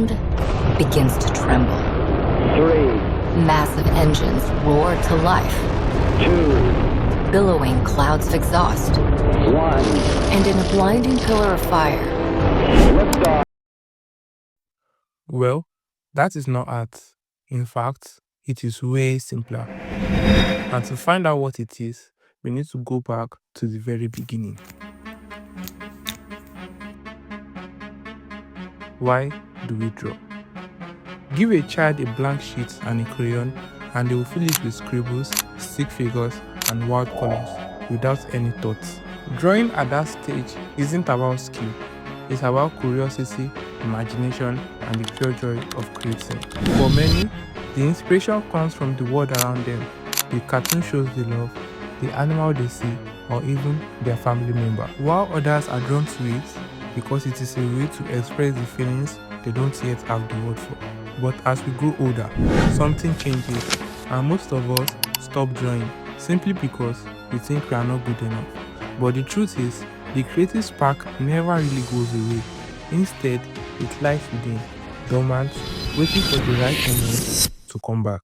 ground begins to tremble. 3, Massive engines roar to life, 2, billowing clouds of exhaust, 1. and in a blinding pillar of fire, Liftoff. Well, that is not art. In fact, it is way simpler. And to find out what it is, we need to go back to the very beginning. Why do we draw? Give a child a blank sheet and a crayon, and they will fill it with scribbles, stick figures, and wild colors without any thoughts. Drawing at that stage isn't about skill. It's about curiosity, imagination, and the pure joy of creating. For many, the inspiration comes from the world around them, the cartoon shows they love, the animal they see, or even their family member. While others are drawn to it because it is a way to express the feelings they don't yet have the word for. But as we grow older, something changes, and most of us stop drawing simply because we think we are not good enough. But the truth is, the creative spark never really goes away. Instead, it lies within, dormant, waiting for the right moment to come back.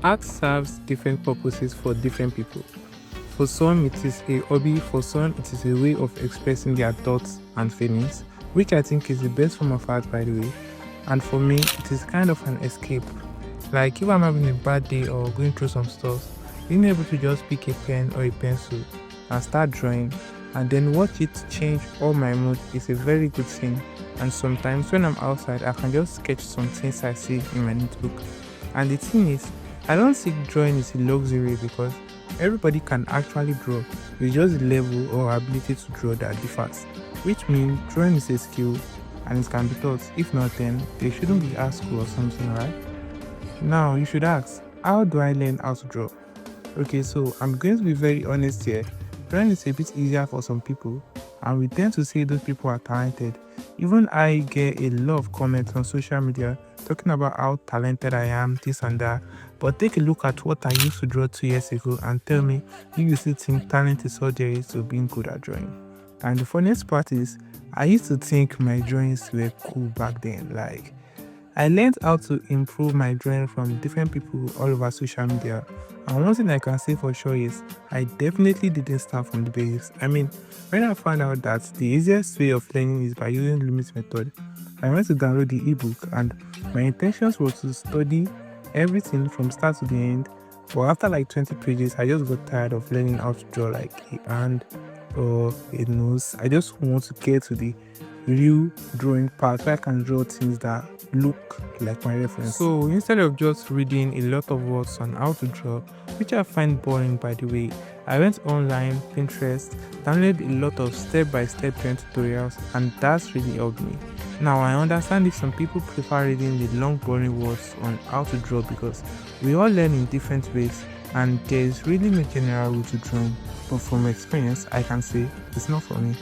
Art serves different purposes for different people. For some, it is a hobby, for some, it is a way of expressing their thoughts and feelings, which I think is the best form of art, by the way. And for me, it is kind of an escape. Like if I'm having a bad day or going through some stuff, being able to just pick a pen or a pencil and start drawing and then watch it change all my mood is a very good thing. And sometimes when I'm outside, I can just sketch some things I see in my notebook. And the thing is, I don't think drawing is a luxury because everybody can actually draw. It's just the level or ability to draw that differs, which means drawing is a skill and it can be taught. If not, then they shouldn't be at school or something, right? Now, you should ask, how do I learn how to draw? Okay, so I'm going to be very honest here. Drawing is a bit easier for some people, and we tend to say those people are talented. Even I get a lot of comments on social media talking about how talented I am, this and that. But take a look at what I used to draw 2 years ago and tell me you still think talent is all there is to being good at drawing. And the funniest part is, I used to think my drawings were cool back then. Like, I learned how to improve my drawing from different people all over social media. And one thing I can say for sure is, I definitely didn't start from the basics. I mean, when I found out that the easiest way of learning is by using Loomis method, I went to download the ebook, and my intentions were to study everything from start to the end. But after like 20 pages, I just got tired of learning how to draw like a hand or a nose. I just want to get to the real drawing part where I can draw things that look like my reference. So instead of just reading a lot of words on how to draw, which I find boring by the way, I went online, Pinterest, downloaded a lot of step-by-step drawing tutorials, and that's really helped me. Now I understand if some people prefer reading the long boring words on how to draw because we all learn in different ways and there is really no general rule to drawing, but from experience I can say it's not for me.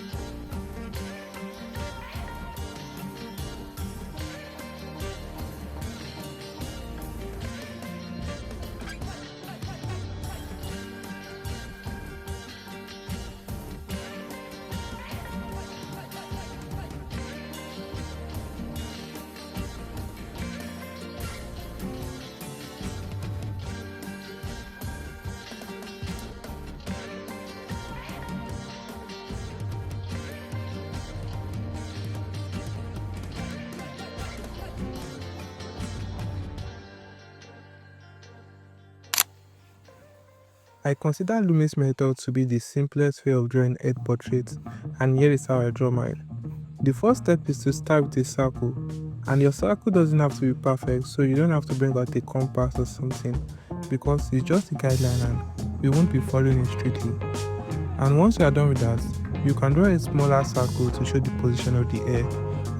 I consider Loomis method to be the simplest way of drawing head portraits, and here is how I draw mine. The first step is to start with a circle, and your circle doesn't have to be perfect, so you don't have to bring out a compass or something, because it's just a guideline and you won't be following it strictly. And once you are done with that, you can draw a smaller circle to show the position of the hair,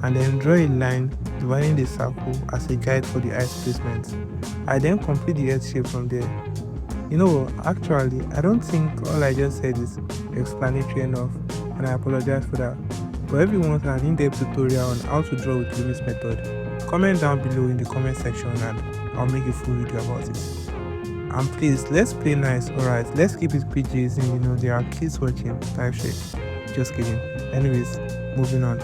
and then draw a line dividing the circle as a guide for the eyes placement. I then complete the head shape from there. You know, actually, I don't think all I just said is explanatory enough, and I apologize for that. But if you want an in-depth tutorial on how to draw with Loomis method, Comment down below in the comment section and I'll make a full video about it. And please, let's play nice, alright? Let's keep it PGs and there are kids watching type shit. Just kidding. Anyways, moving on.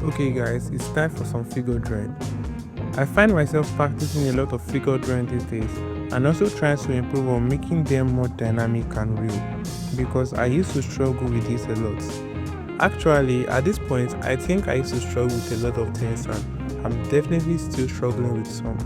Okay guys, it's time for some figure drawing. I find myself practicing a lot of figure drawing these days and also trying to improve on making them more dynamic and real because I used to struggle with this a lot. Actually, at this point, I think I used to struggle with a lot of things and I'm definitely still struggling with some.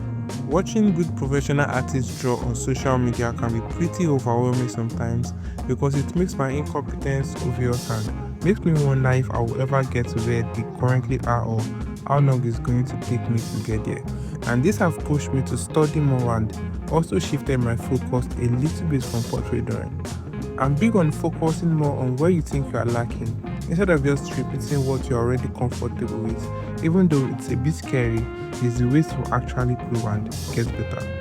Watching good professional artists draw on social media can be pretty overwhelming sometimes because it makes my incompetence obvious and makes me wonder if I will ever get to where they currently are or how long it's going to take me to get there. And this has pushed me to study more and also shifted my focus a little bit from portrait drawing. I'm big on focusing more on where you think you are lacking instead of just repeating what you're already comfortable with. Even though it's a bit scary, there's a way to actually prove and get better.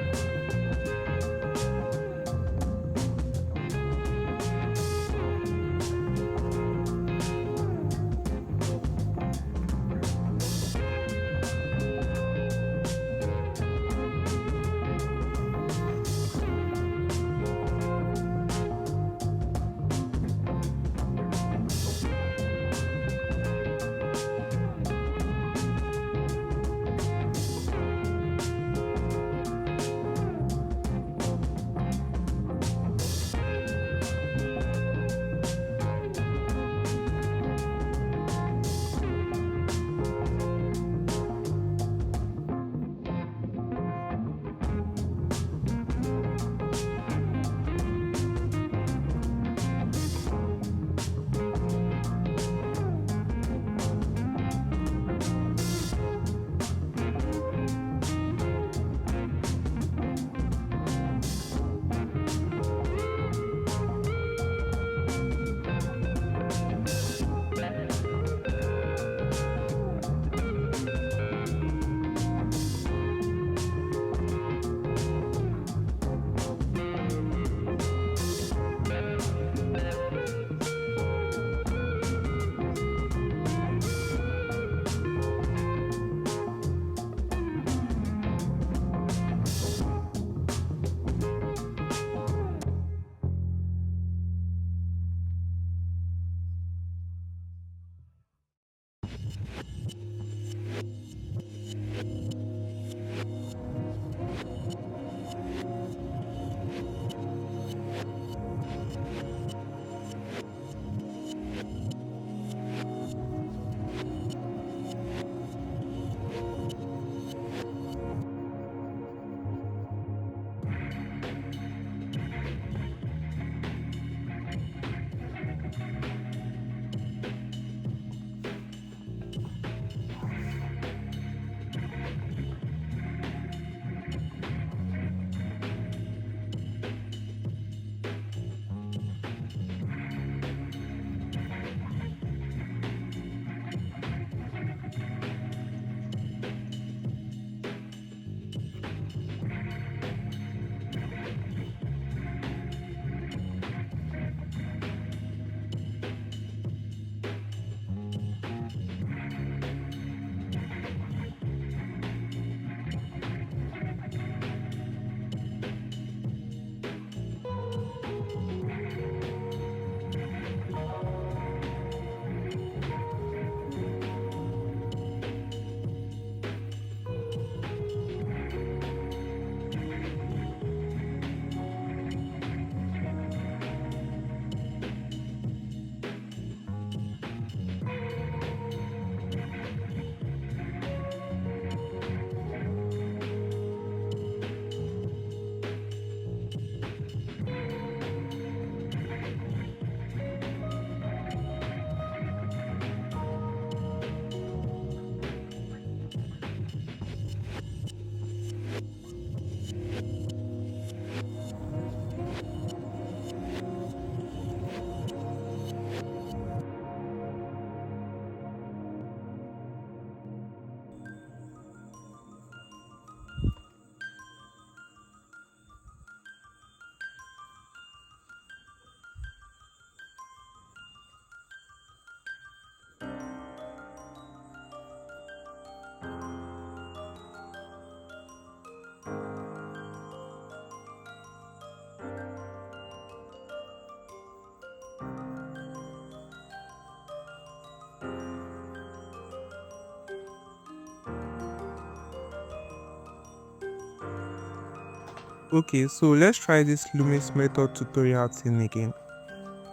Okay, so let's try this Loomis method tutorial thing again.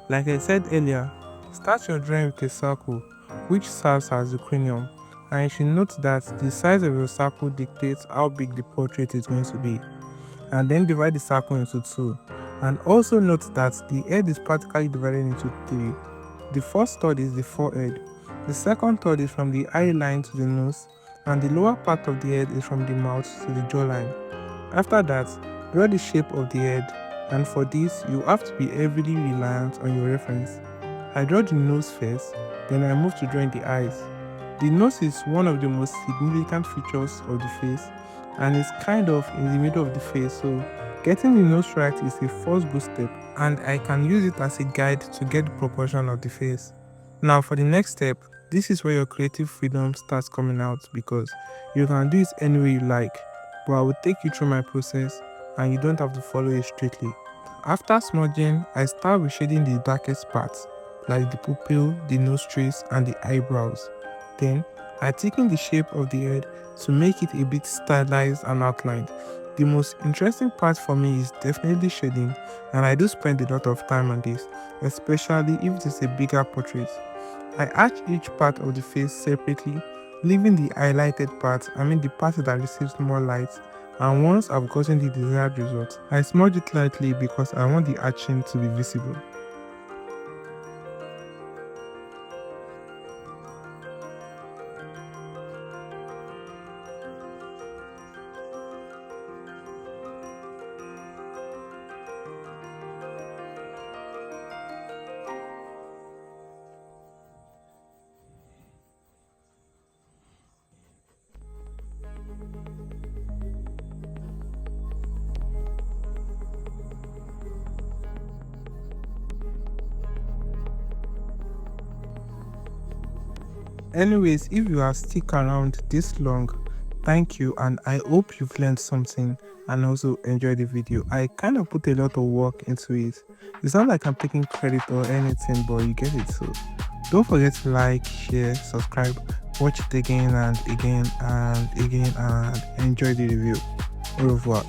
Like I said earlier, start your drawing with a circle, which serves as the cranium, and you should note that the size of your circle dictates how big the portrait is going to be, and then divide the circle into two. And also note that the head is practically divided into three. The first third is the forehead, the second third is from the eye line to the nose, and the lower part of the head is from the mouth to the jawline. After that, draw the shape of the head, and for this, you have to be heavily reliant on your reference. I draw the nose first, then I move to drawing the eyes. The nose is one of the most significant features of the face, and it's kind of in the middle of the face, so getting the nose right is a first good step, and I can use it as a guide to get the proportion of the face. Now for the next step, this is where your creative freedom starts coming out, because you can do it any way you like, but I will take you through my process and you don't have to follow it strictly. After smudging, I start with shading the darkest parts, like the pupil, the nostrils, and the eyebrows. Then, I thicken the shape of the head to make it a bit stylized and outlined. The most interesting part for me is definitely shading, and I do spend a lot of time on this, especially if it is a bigger portrait. I arch each part of the face separately, leaving the highlighted part, the part that receives more light, and once I've gotten the desired result, I smudge it lightly because I want the arching to be visible. Anyways, if you have stick around this long, thank you, and I hope you've learned something and also enjoyed the video. I kind of put a lot of work into it. It's not like I'm taking credit or anything, but you get it. So don't forget to like, share, subscribe, watch it again and again and again, and enjoy the review. Au revoir.